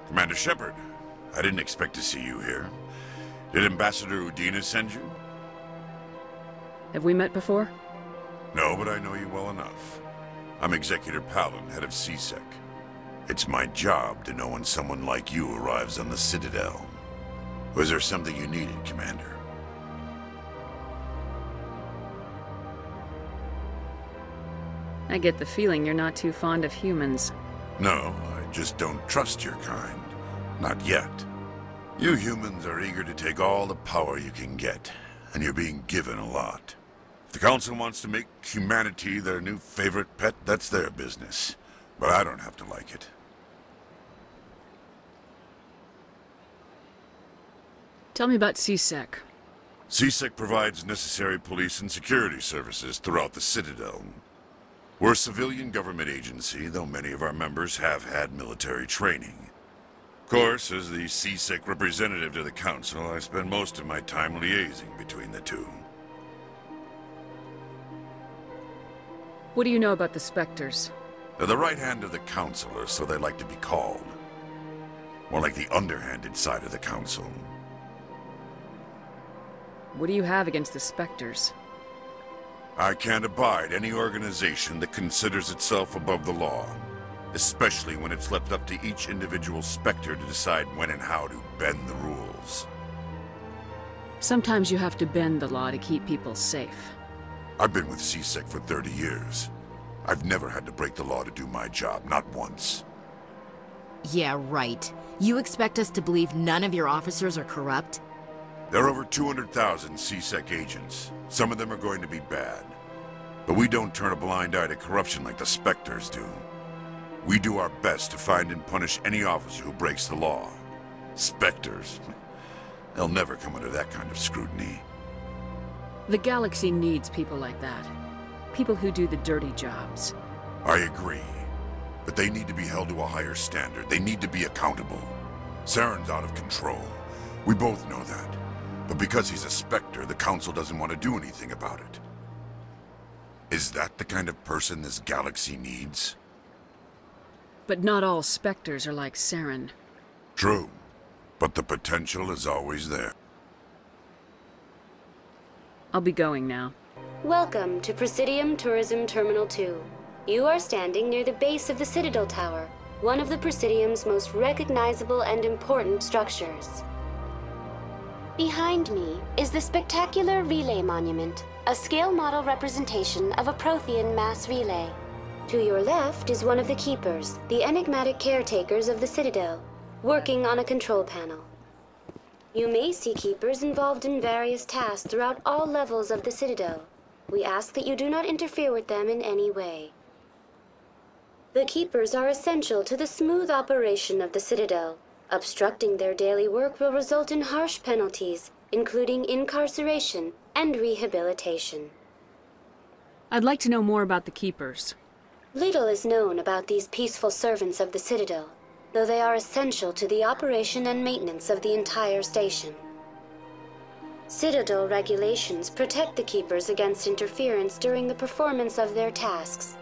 Commander Shepard, I didn't expect to see you here. Did Ambassador Avina send you? Have we met before? No, but I know you well enough. I'm Executor Pallin, head of CSEC. It's my job to know when someone like you arrives on the Citadel. Was there something you needed, Commander? I get the feeling you're not too fond of humans. No, I just don't trust your kind. Not yet. You humans are eager to take all the power you can get, and you're being given a lot. If the Council wants to make humanity their new favorite pet, that's their business. But I don't have to like it. Tell me about CSEC. CSEC provides necessary police and security services throughout the Citadel. We're a civilian government agency, though many of our members have had military training. Of course, as the CSEC representative to the Council, I spend most of my time liaising between the two. What do you know about the Spectres? They're the right hand of the Council, or so they like to be called. More like the underhanded side of the Council. What do you have against the Spectres? I can't abide any organization that considers itself above the law, especially when it's left up to each individual Spectre to decide when and how to bend the rules. Sometimes you have to bend the law to keep people safe. I've been with CSEC for 30 years. I've never had to break the law to do my job, not once. Yeah, right. You expect us to believe none of your officers are corrupt? There are over 200,000 CSEC agents. Some of them are going to be bad. But we don't turn a blind eye to corruption like the Spectres do. We do our best to find and punish any officer who breaks the law. Spectres, they'll never come under that kind of scrutiny. The galaxy needs people like that. People who do the dirty jobs. I agree. But they need to be held to a higher standard. They need to be accountable. Saren's out of control. We both know that. But because he's a Spectre, the Council doesn't want to do anything about it. Is that the kind of person this galaxy needs? But not all Spectres are like Saren. True. But the potential is always there. I'll be going now. Welcome to Presidium Tourism Terminal 2. You are standing near the base of the Citadel Tower, one of the Presidium's most recognizable and important structures. Behind me is the spectacular Relay Monument, a scale model representation of a Prothean mass relay. To your left is one of the Keepers, the enigmatic caretakers of the Citadel, working on a control panel. You may see Keepers involved in various tasks throughout all levels of the Citadel. We ask that you do not interfere with them in any way. The Keepers are essential to the smooth operation of the Citadel. Obstructing their daily work will result in harsh penalties, including incarceration and rehabilitation. I'd like to know more about the Keepers. Little is known about these peaceful servants of the Citadel, though they are essential to the operation and maintenance of the entire station. Citadel regulations protect the Keepers against interference during the performance of their tasks.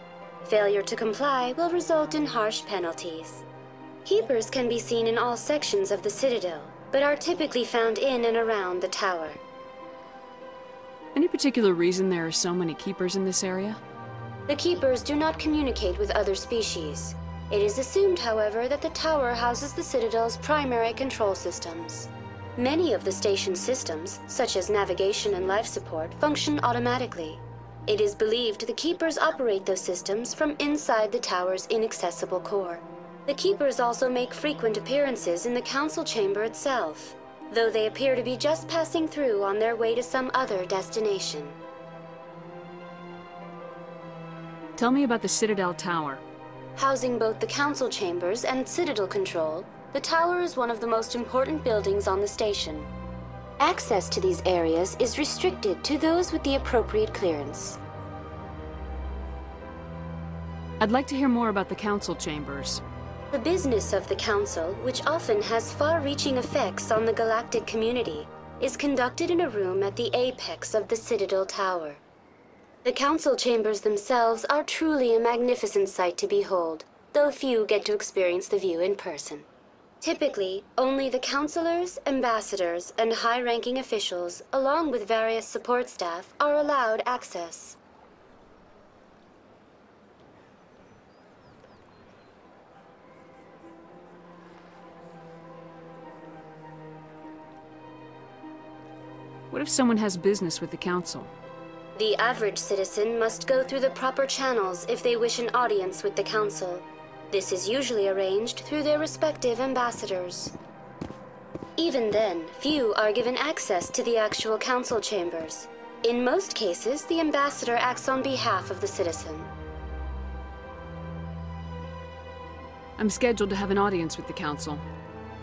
Failure to comply will result in harsh penalties. Keepers can be seen in all sections of the Citadel, but are typically found in and around the tower. Any particular reason there are so many Keepers in this area? The Keepers do not communicate with other species. It is assumed, however, that the tower houses the Citadel's primary control systems. Many of the station's systems, such as navigation and life support, function automatically. It is believed the Keepers operate those systems from inside the tower's inaccessible core. The Keepers also make frequent appearances in the Council chamber itself, though they appear to be just passing through on their way to some other destination. Tell me about the Citadel Tower. Housing both the Council chambers and Citadel control, the tower is one of the most important buildings on the station. Access to these areas is restricted to those with the appropriate clearance. I'd like to hear more about the Council chambers. The business of the Council, which often has far-reaching effects on the galactic community, is conducted in a room at the apex of the Citadel Tower. The Council chambers themselves are truly a magnificent sight to behold, though few get to experience the view in person. Typically, only the counselors, ambassadors, and high-ranking officials, along with various support staff, are allowed access. What if someone has business with the Council? The average citizen must go through the proper channels if they wish an audience with the Council. This is usually arranged through their respective ambassadors. Even then, few are given access to the actual Council chambers. In most cases, the ambassador acts on behalf of the citizen. I'm scheduled to have an audience with the Council.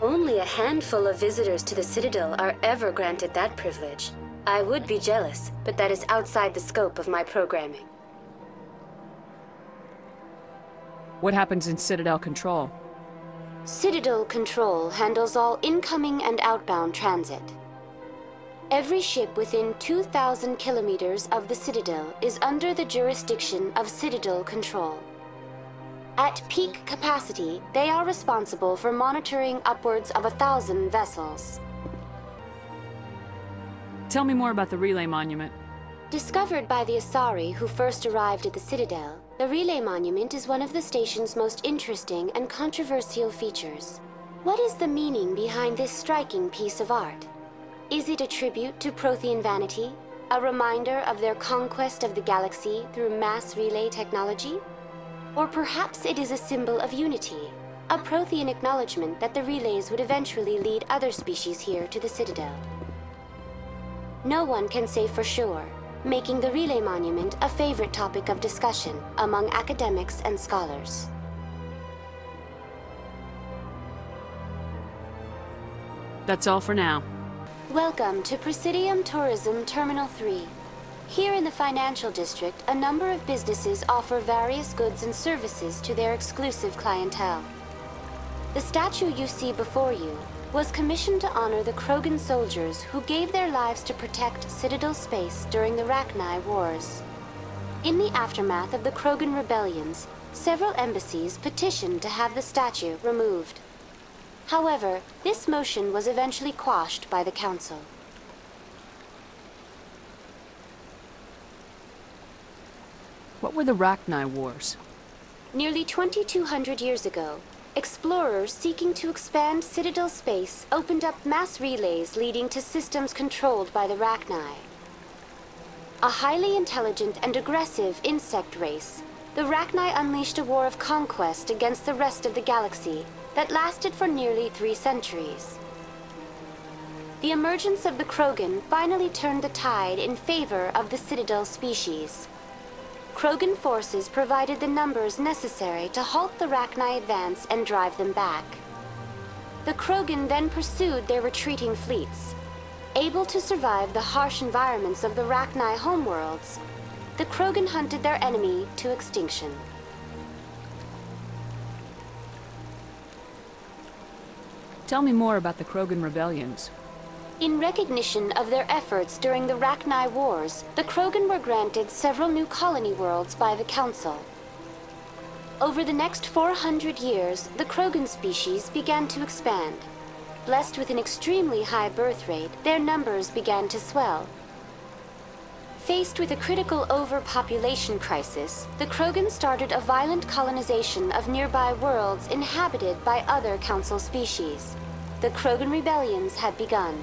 Only a handful of visitors to the Citadel are ever granted that privilege. I would be jealous, but that is outside the scope of my programming. What happens in Citadel Control? Citadel Control handles all incoming and outbound transit. Every ship within 2,000 kilometers of the Citadel is under the jurisdiction of Citadel Control. At peak capacity, they are responsible for monitoring upwards of 1,000 vessels. Tell me more about the Relay Monument. Discovered by the Asari who first arrived at the Citadel, the Relay Monument is one of the station's most interesting and controversial features. What is the meaning behind this striking piece of art? Is it a tribute to Prothean vanity? A reminder of their conquest of the galaxy through mass relay technology? Or perhaps it is a symbol of unity, a Prothean acknowledgement that the relays would eventually lead other species here to the Citadel. No one can say for sure, making the Relay Monument a favorite topic of discussion among academics and scholars. That's all for now. Welcome to Presidium Tourism Terminal 3. Here in the financial district, a number of businesses offer various goods and services to their exclusive clientele. The statue you see before you was commissioned to honor the Krogan soldiers who gave their lives to protect Citadel space during the Rachni Wars. In the aftermath of the Krogan rebellions, several embassies petitioned to have the statue removed. However, this motion was eventually quashed by the Council. What were the Rachni Wars? Nearly 2,200 years ago, explorers seeking to expand Citadel space opened up mass relays leading to systems controlled by the Rachni. A highly intelligent and aggressive insect race, the Rachni unleashed a war of conquest against the rest of the galaxy that lasted for nearly 3 centuries. The emergence of the Krogan finally turned the tide in favor of the Citadel species. Krogan forces provided the numbers necessary to halt the Rachni advance and drive them back. The Krogan then pursued their retreating fleets. Able to survive the harsh environments of the Rachni homeworlds, the Krogan hunted their enemy to extinction. Tell me more about the Krogan rebellions. In recognition of their efforts during the Rachni Wars, the Krogan were granted several new colony worlds by the Council. Over the next 400 years, the Krogan species began to expand. Blessed with an extremely high birth rate, their numbers began to swell. Faced with a critical overpopulation crisis, the Krogan started a violent colonization of nearby worlds inhabited by other Council species. The Krogan rebellions had begun.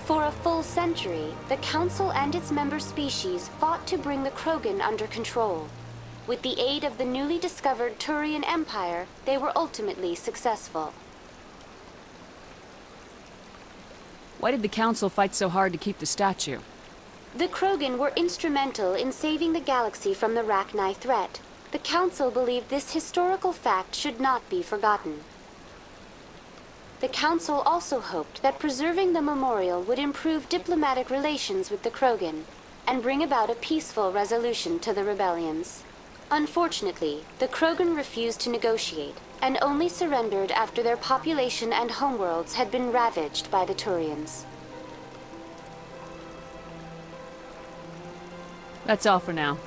For a full century, the Council and its member species fought to bring the Krogan under control. With the aid of the newly discovered Turian Empire, they were ultimately successful. Why did the Council fight so hard to keep the statue? The Krogan were instrumental in saving the galaxy from the Rachni threat. The Council believed this historical fact should not be forgotten. The Council also hoped that preserving the memorial would improve diplomatic relations with the Krogan and bring about a peaceful resolution to the rebellions. Unfortunately, the Krogan refused to negotiate and only surrendered after their population and homeworlds had been ravaged by the Turians. That's all for now.